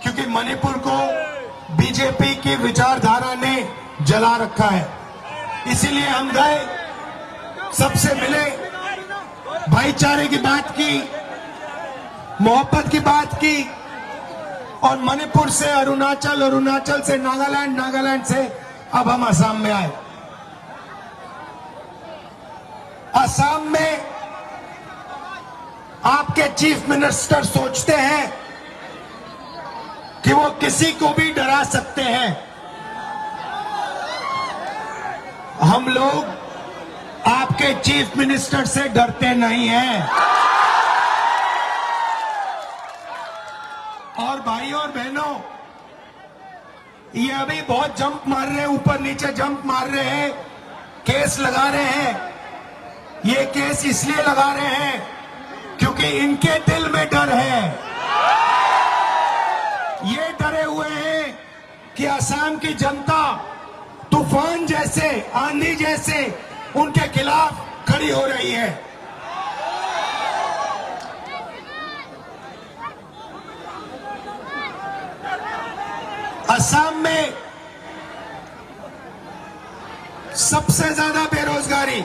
क्योंकि मणिपुर को बीजेपी की विचारधारा ने जला रखा है। इसीलिए हम गए, सबसे मिले, भाईचारे की बात की, मोहब्बत की बात की, और मणिपुर से अरुणाचल, अरुणाचल से नागालैंड, नागालैंड से अब हम असम में आए। असम में आपके चीफ मिनिस्टर सोचते हैं कि वो किसी को भी डरा सकते हैं। हम लोग आपके चीफ मिनिस्टर से डरते नहीं हैं। और भाइयों और बहनों, ये अभी बहुत जंप मार रहे हैं, ऊपर नीचे जंप मार रहे हैं, केस लगा रहे हैं। ये केस इसलिए लगा रहे हैं क्योंकि इनके दिल में डर है। ये डरे हुए हैं कि असम की जनता तूफान जैसे, आंधी जैसे उनके खिलाफ खड़ी हो रही है। असम में सबसे ज्यादा बेरोजगारी।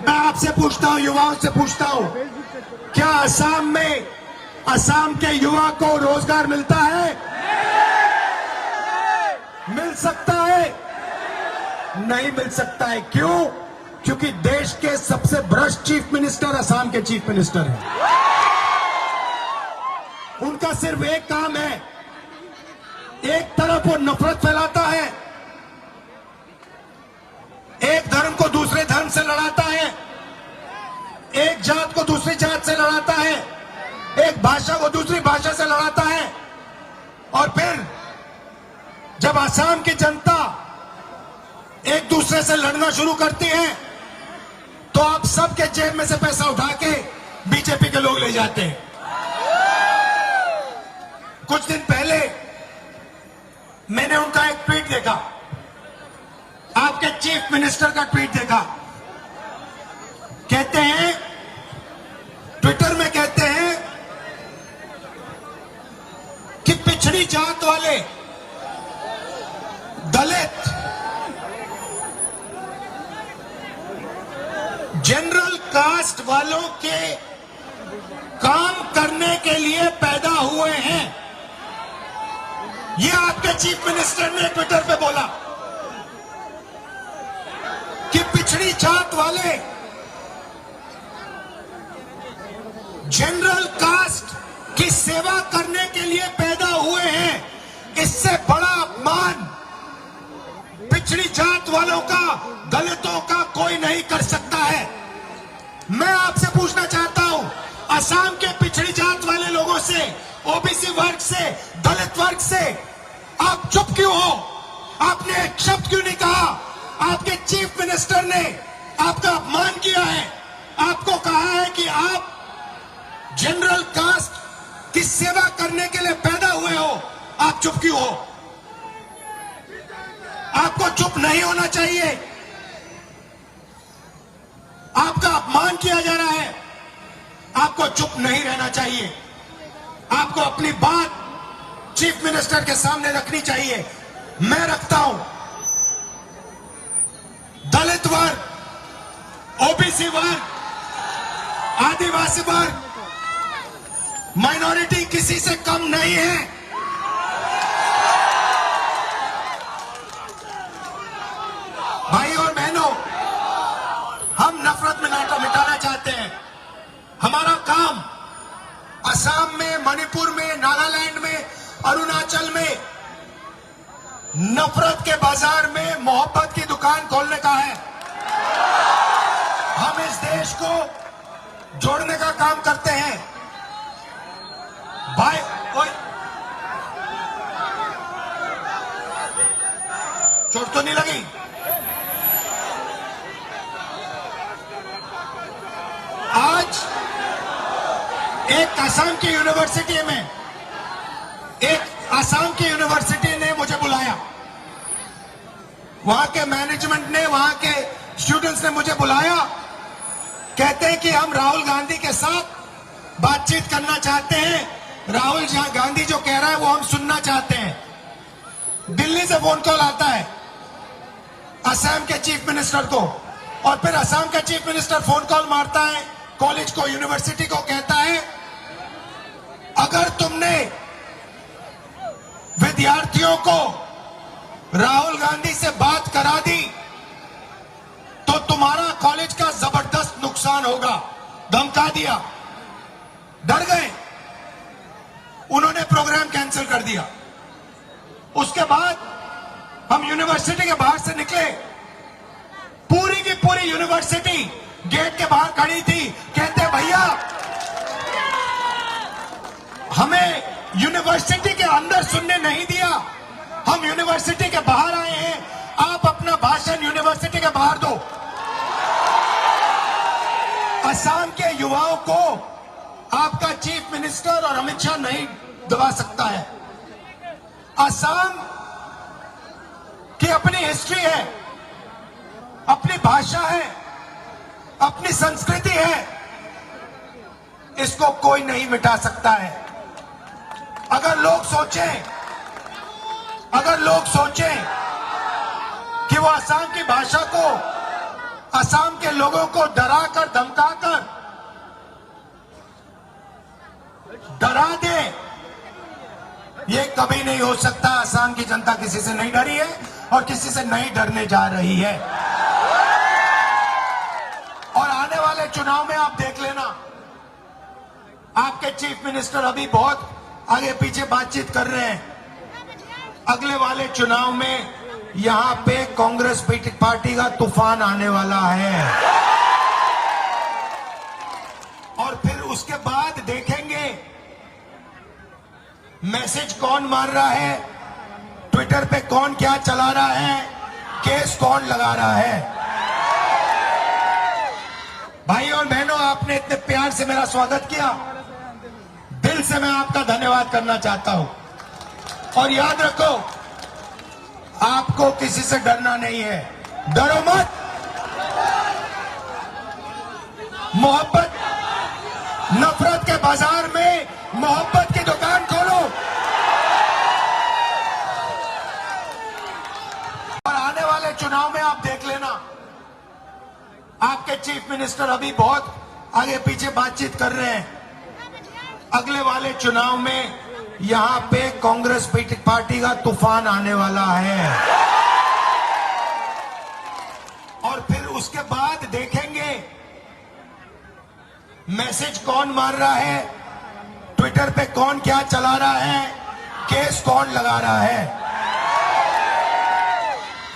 मैं आपसे पूछता हूं, युवाओं से पूछता हूं, क्या असम में असम के युवा को रोजगार मिलता है? मिल सकता है? नहीं मिल सकता है। क्यों? क्योंकि देश के सबसे भ्रष्ट चीफ मिनिस्टर असम के चीफ मिनिस्टर हैं। उनका सिर्फ एक काम है, एक तरफ वो नफरत फैलाता है, एक धर्म को दूसरे धर्म से लड़ाता है, एक जात को दूसरी जात से लड़ाता है, एक भाषा को दूसरी भाषा से लड़ाता है, और फिर जब असम की जनता एक दूसरे से लड़ना शुरू करती है तो आप सबके जेब में से पैसा उठा के बीजेपी के लोग ले जाते हैं। कुछ दिन पहले मैंने उनका एक ट्वीट देखा, आपके चीफ मिनिस्टर का ट्वीट देखा। कहते हैं, ट्विटर में कहते हैं कि पिछड़ी जात वाले, दलित, जनरल कास्ट वालों के काम करने के लिए पैदा हुए हैं। यह आपके चीफ मिनिस्टर ने ट्विटर पे बोला कि पिछड़ी जात वाले, जनरल कास्ट की सेवा करने के लिए पैदा हुए हैं। इससे बड़ा अपमान पिछड़ी जात वालों का, दलितों का कोई नहीं कर सकता है। मैं आपसे पूछना चाहता हूं, असम के पिछड़ी जात वाले लोगों से, ओबीसी वर्ग से, दलित वर्ग से आप चुप क्यों हो? आपने एक शब्द क्यों नहीं कहा? आपके चीफ मिनिस्टर ने आपका अपमान किया है, आपको कहा है कि आप जनरल कास्ट की सेवा करने के लिए पैदा हुए हो। आप चुप क्यों हो? आपको चुप नहीं होना चाहिए। आपका अपमान किया जा रहा है, आपको चुप नहीं रहना चाहिए। आपको अपनी बात चीफ मिनिस्टर के सामने रखनी चाहिए। मैं रखता हूं। दलित वर्ग, ओबीसी वर्ग, आदिवासी वर्ग, माइनॉरिटी किसी से कम नहीं है। भाई और बहनों, हम नफरत मिटाना चाहते हैं। हमारा काम असम में, मणिपुर में, नागालैंड में, अरुणाचल में नफरत के बाजार में मोहब्बत की दुकान खोलने का है। हम इस देश को जोड़ने का काम करते हैं। भाई, कोई चोट तो नहीं लगी? आज एक असम की यूनिवर्सिटी में, एक असम की यूनिवर्सिटी ने मुझे बुलाया। वहां के मैनेजमेंट ने, वहां के स्टूडेंट्स ने मुझे बुलाया। कहते हैं कि हम राहुल गांधी के साथ बातचीत करना चाहते हैं राहुल गांधी जो कह रहा है वो हम सुनना चाहते हैं। दिल्ली से फोन कॉल आता है असम के चीफ मिनिस्टर को, और फिर असम का चीफ मिनिस्टर फोन कॉल मारता है कॉलेज को, यूनिवर्सिटी को, कहता है अगर तुमने विद्यार्थियों को राहुल गांधी से बात करा दी तो तुम्हारा कॉलेज का जबरदस्त नुकसान होगा। धमका दिया, डर गए, उन्होंने प्रोग्राम कैंसिल कर दिया। उसके बाद हम यूनिवर्सिटी के बाहर से निकले, पूरी की पूरी यूनिवर्सिटी गेट के बाहर खड़ी थी, कहते भैया हमें यूनिवर्सिटी के अंदर सुनने नहीं दिया, हम यूनिवर्सिटी के बाहर आए हैं, आप अपना भाषण यूनिवर्सिटी के बाहर दो। असम के युवाओं को आपका चीफ मिनिस्टर और अमित शाह नहीं दबा सकता है। असम की अपनी हिस्ट्री है, अपनी भाषा है, अपनी संस्कृति है, इसको कोई नहीं मिटा सकता है। अगर लोग सोचें कि वो असम की भाषा को, असम के लोगों को डराकर धमकाकर डरा दे, ये कभी नहीं हो सकता। असम की जनता किसी से नहीं डरी है और किसी से नहीं डरने जा रही है। और आने वाले चुनाव में आप देख लेना, आपके चीफ मिनिस्टर अभी बहुत आगे पीछे बातचीत कर रहे हैं। अगले वाले चुनाव में यहां पे कांग्रेस पार्टी का तूफान आने वाला है, और फिर उसके बाद देखेंगे मैसेज कौन मार रहा है, ट्विटर पे कौन क्या चला रहा है, केस कौन लगा रहा है। भाई और बहनों, आपने इतने प्यार से मेरा स्वागत किया, दिल से मैं आपका धन्यवाद करना चाहता हूं। और याद रखो, आपको किसी से डरना नहीं है, डरो मत। मोहब्बत, नफरत के बाजार में मोहब्बत की दुकान खोलो। और आने वाले चुनाव में आप देख लेना, आपके चीफ मिनिस्टर अभी बहुत आगे पीछे बातचीत कर रहे हैं। अगले वाले चुनाव में यहां पे कांग्रेस पार्टी का तूफान आने वाला है, और फिर उसके बाद देखेंगे मैसेज कौन मार रहा है, ट्विटर पे कौन क्या चला रहा है, केस कौन लगा रहा है।